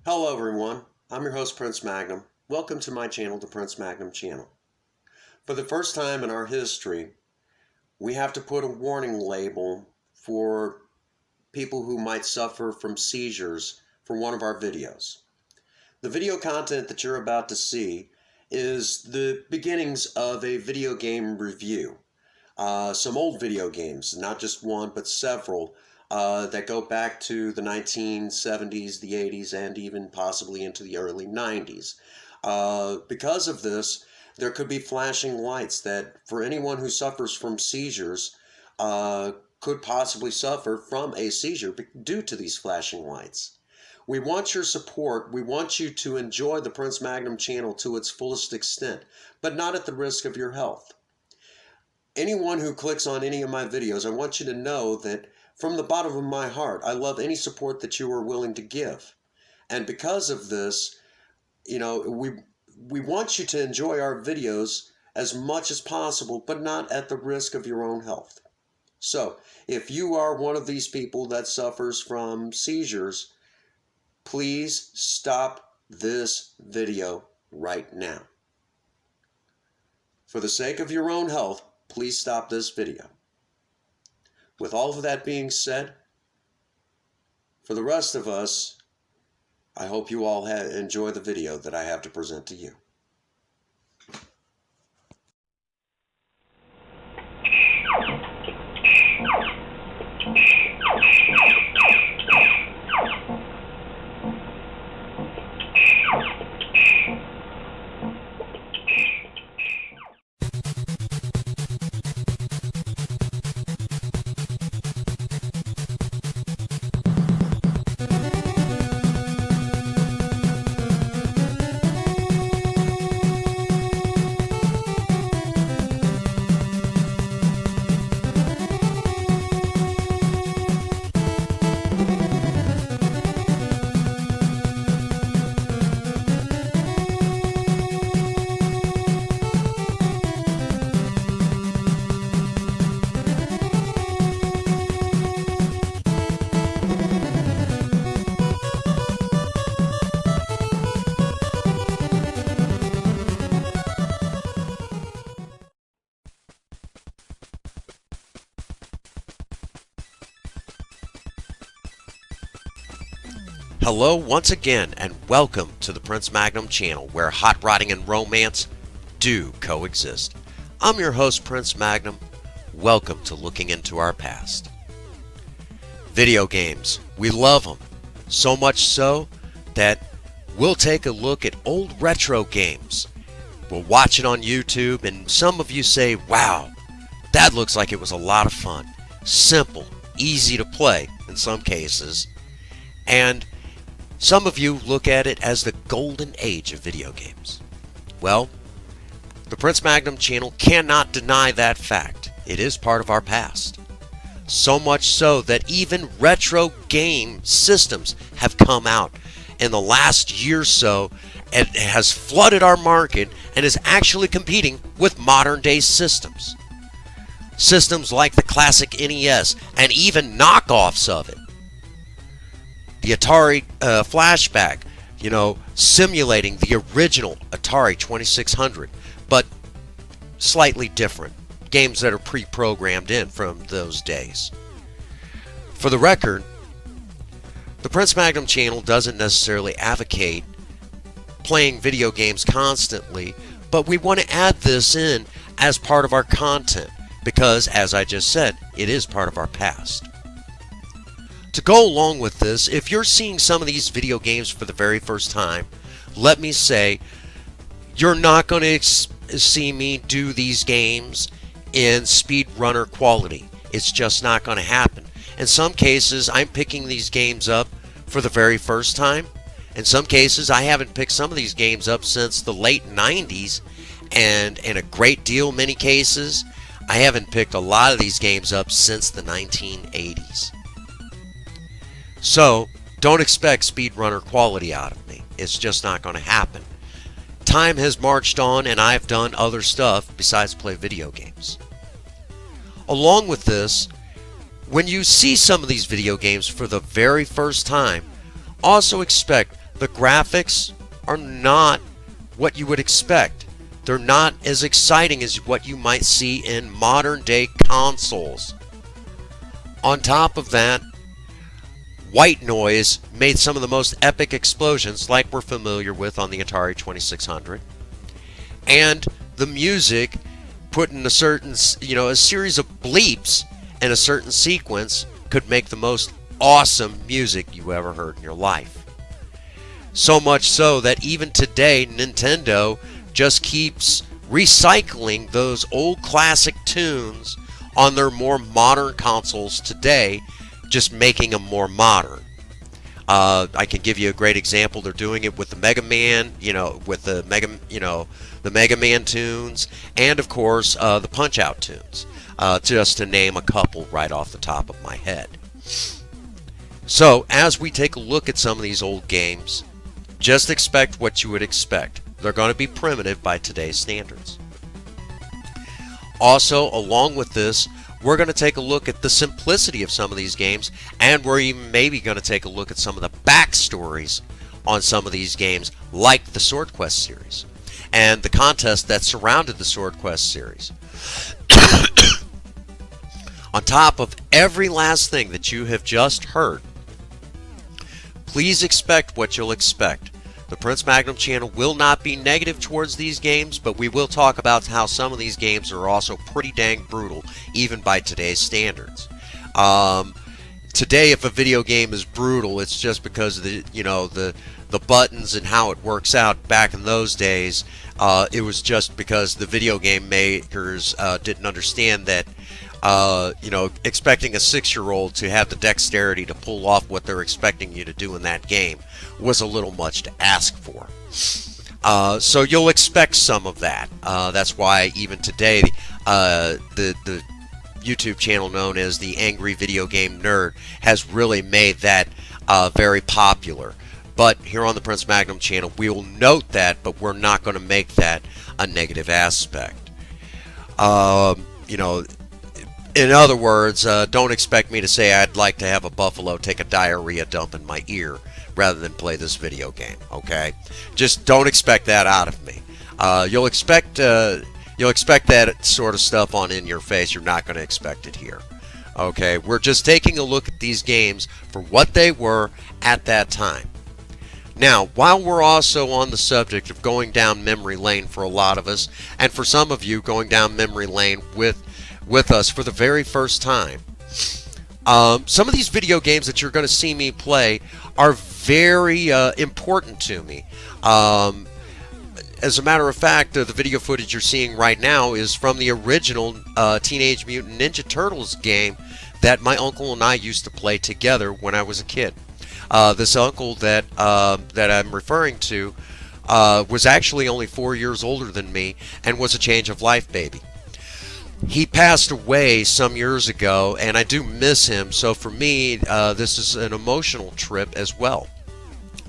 Hello everyone, I'm your host Prince Magnum. Welcome to my channel, the Prince Magnum channel. For the first time in our history, we have to put a warning label for people who might suffer from seizures for one of our videos. The video content that you're about to see is the beginnings of a video game review. Some old video games, not just one but several, that go back to the 1970s, the 80s, and even possibly into the early 90s. Because of this, there could be flashing lights that, for anyone who suffers from seizures, could possibly suffer from a seizure due to these flashing lights. We want your support. We want you to enjoy the Prince Magnum channel to its fullest extent, but not at the risk of your health. Anyone who clicks on any of my videos, I want you to know that from the bottom of my heart, I love any support that you are willing to give. And because of this, we want you to enjoy our videos as much as possible, but not at the risk of your own health. So, if you are one of these people that suffers from seizures, please stop this video right now. For the sake of your own health, please stop this video. With all of that being said, for the rest of us, I hope you all enjoy the video that I have to present to you. Hello once again, and welcome to the Prince Magnum channel, where hot rodding and romance do coexist. I'm your host, Prince Magnum. Welcome to Looking Into Our Past. Video games, we love them. So much so that we'll take a look at old retro games. We'll watch it on YouTube, and some of you say, wow, that looks like it was a lot of fun. Simple, easy to play in some cases, and some of you look at it as the golden age of video games. Well, the Prince Magnum channel cannot deny that fact. It is part of our past. So much so that even retro game systems have come out in the last year or so, and it has flooded our market and is actually competing with modern day systems. Systems like the classic NES and even knockoffs of it. The Atari Flashback, simulating the original Atari 2600, but slightly different. Games that are pre-programmed in from those days. For the record, the Prince Magnum channel doesn't necessarily advocate playing video games constantly, but we want to add this in as part of our content because, as I just said, it is part of our past. To go along with this, if you're seeing some of these video games for the very first time, let me say, you're not going to see me do these games in speedrunner quality. It's just not going to happen. In some cases, I'm picking these games up for the very first time. In some cases, I haven't picked some of these games up since the late 90s, and in a great deal, many cases, I haven't picked a lot of these games up since the 1980s. So, don't expect speedrunner quality out of me. It's just not going to happen. Time has marched on, and I've done other stuff besides play video games. Along with this, when you see some of these video games for the very first time, also expect The graphics are not what you would expect. They're not as exciting as what you might see in modern day consoles. On top of that, white noise made some of the most epic explosions like we're familiar with on the Atari 2600. And the music put in a certain, a series of bleeps in a certain sequence could make the most awesome music you ever heard in your life. So much so that even today, Nintendo just keeps recycling those old classic tunes on their more modern consoles today, just making them more modern. I can give you a great example. They're doing it with the Mega Man, with the Mega Man tunes, and of course the Punch-Out tunes, just to name a couple right off the top of my head. So as we take a look at some of these old games, just expect what you would expect. They're going to be primitive by today's standards. Also, along with this, we're going to take a look at the simplicity of some of these games, and we're even maybe going to take a look at some of the backstories on some of these games, like the Sword Quest series, and the contest that surrounded the Sword Quest series. On top of every last thing that you have just heard, please expect what you'll expect. The Prince Magnum channel will not be negative towards these games, but we will talk about how some of these games are also pretty dang brutal, even by today's standards. Today, if a video game is brutal, it's just because of the buttons and how it works out. Back in those days, it was just because the video game makers didn't understand that. Expecting a 6-year-old to have the dexterity to pull off what they're expecting you to do in that game was a little much to ask for. So you'll expect some of that. That's why even today, the YouTube channel known as the Angry Video Game Nerd has really made that very popular. But here on the Prince Magnum channel, we will note that, but we're not going to make that a negative aspect. In other words, don't expect me to say I'd like to have a buffalo take a diarrhea dump in my ear rather than play this video game, okay? Just don't expect that out of me. You'll expect that sort of stuff on In Your Face. You're not going to expect it here, okay? We're just taking a look at these games for what they were at that time. Now, while we're also on the subject of going down memory lane for a lot of us, and for some of you going down memory lane with us for the very first time, some of these video games that you're going to see me play are very important to me. As a matter of fact, the video footage you're seeing right now is from the original Teenage Mutant Ninja Turtles game that my uncle and I used to play together when I was a kid. This uncle that I'm referring to was actually only 4 years older than me and was a change of life baby. He passed away some years ago, and I do miss him. So for me, this is an emotional trip as well.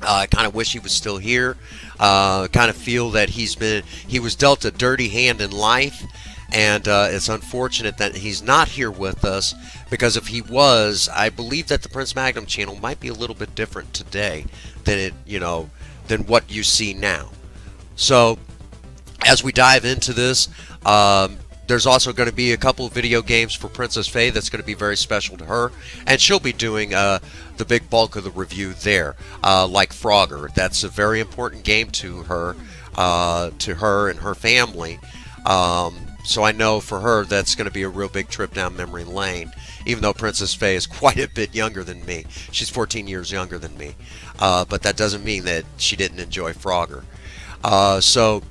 I kind of wish he was still here. Kind of feel that he was dealt a dirty hand in life, and it's unfortunate that he's not here with us, because if he was, I believe that the Prince Magnum channel might be a little bit different today than than what you see now. So as we dive into this, there's also going to be a couple of video games for Princess Faye that's going to be very special to her, and she'll be doing the big bulk of the review there, like Frogger. That's a very important game to her and her family. So I know for her that's going to be a real big trip down memory lane, even though Princess Faye is quite a bit younger than me. She's 14 years younger than me, but that doesn't mean that she didn't enjoy Frogger. So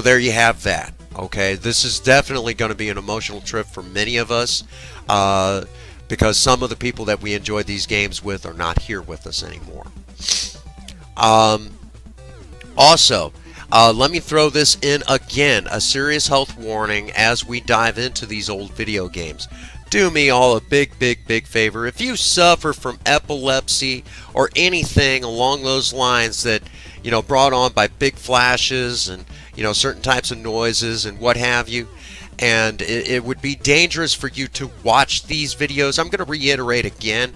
there you have that. Okay, this is definitely going to be an emotional trip for many of us, because some of the people that we enjoyed these games with are not here with us anymore. Also, let me throw this in again, a serious health warning as we dive into these old video games. Do me all a big favor. If you suffer from epilepsy or anything along those lines that, brought on by big flashes and, certain types of noises and what have you, and it would be dangerous for you to watch these videos, I'm going to reiterate again,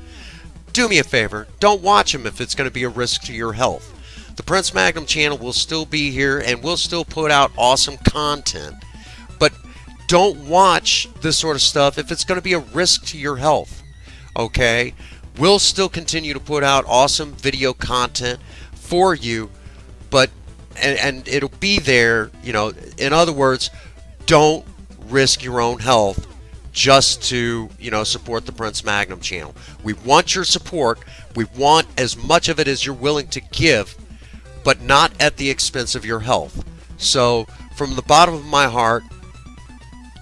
do me a favor, don't watch them if it's going to be a risk to your health. The Prince Magnum channel will still be here and we'll still put out awesome content. But don't watch this sort of stuff if it's going to be a risk to your health. Okay? We'll still continue to put out awesome video content for you, but and it'll be there, in other words, don't risk your own health just to, support the Prince Magnum channel. We want your support. We want as much of it as you're willing to give, but not at the expense of your health. So, from the bottom of my heart,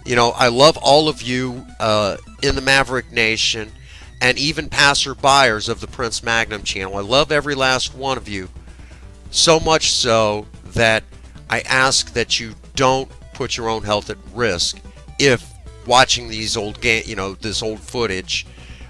I love all of you in the Maverick Nation and even passerbyers of the Prince Magnum channel. I love every last one of you, so much so that I ask that you don't put your own health at risk if watching these old this old footage,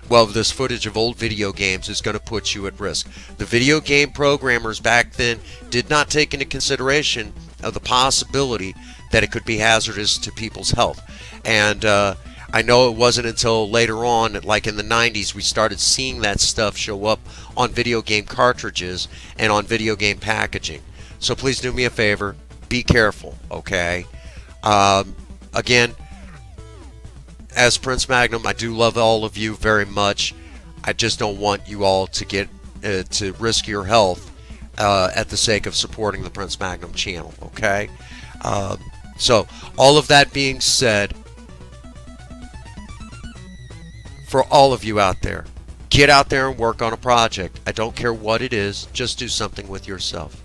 this footage of old video games is going to put you at risk. The video game programmers back then did not take into consideration of the possibility that it could be hazardous to people's health. And I know it wasn't until later on, like in the 90s, we started seeing that stuff show up on video game cartridges and on video game packaging. So please do me a favor, be careful, okay? Again, as Prince Magnum, I do love all of you very much. I just don't want you all to get to risk your health at the sake of supporting the Prince Magnum channel, okay? So, all of that being said, for all of you out there, get out there and work on a project. I don't care what it is, just do something with yourself.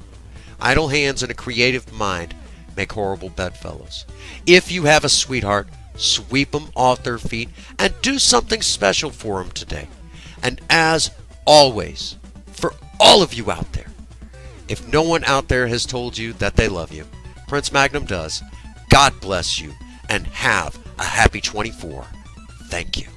Idle hands and a creative mind make horrible bedfellows. If you have a sweetheart, sweep them off their feet and do something special for them today. And as always, for all of you out there, if no one out there has told you that they love you, Prince Magnum does. God bless you and have a happy 24. Thank you.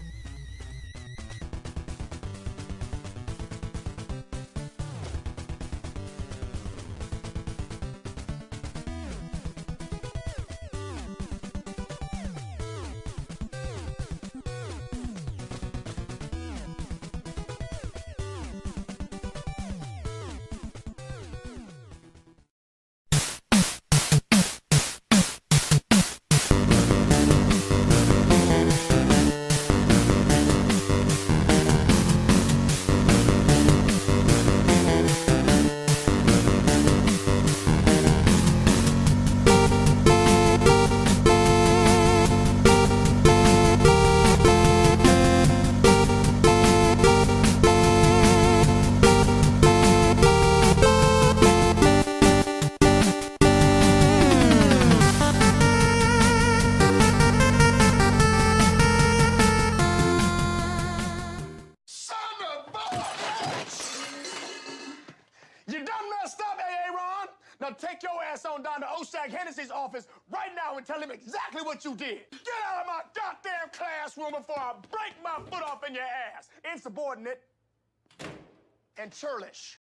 Now take your ass on down to Oshag Hennessy's office right now and tell him exactly what you did. Get out of my goddamn classroom before I break my foot off in your ass. Insubordinate and churlish.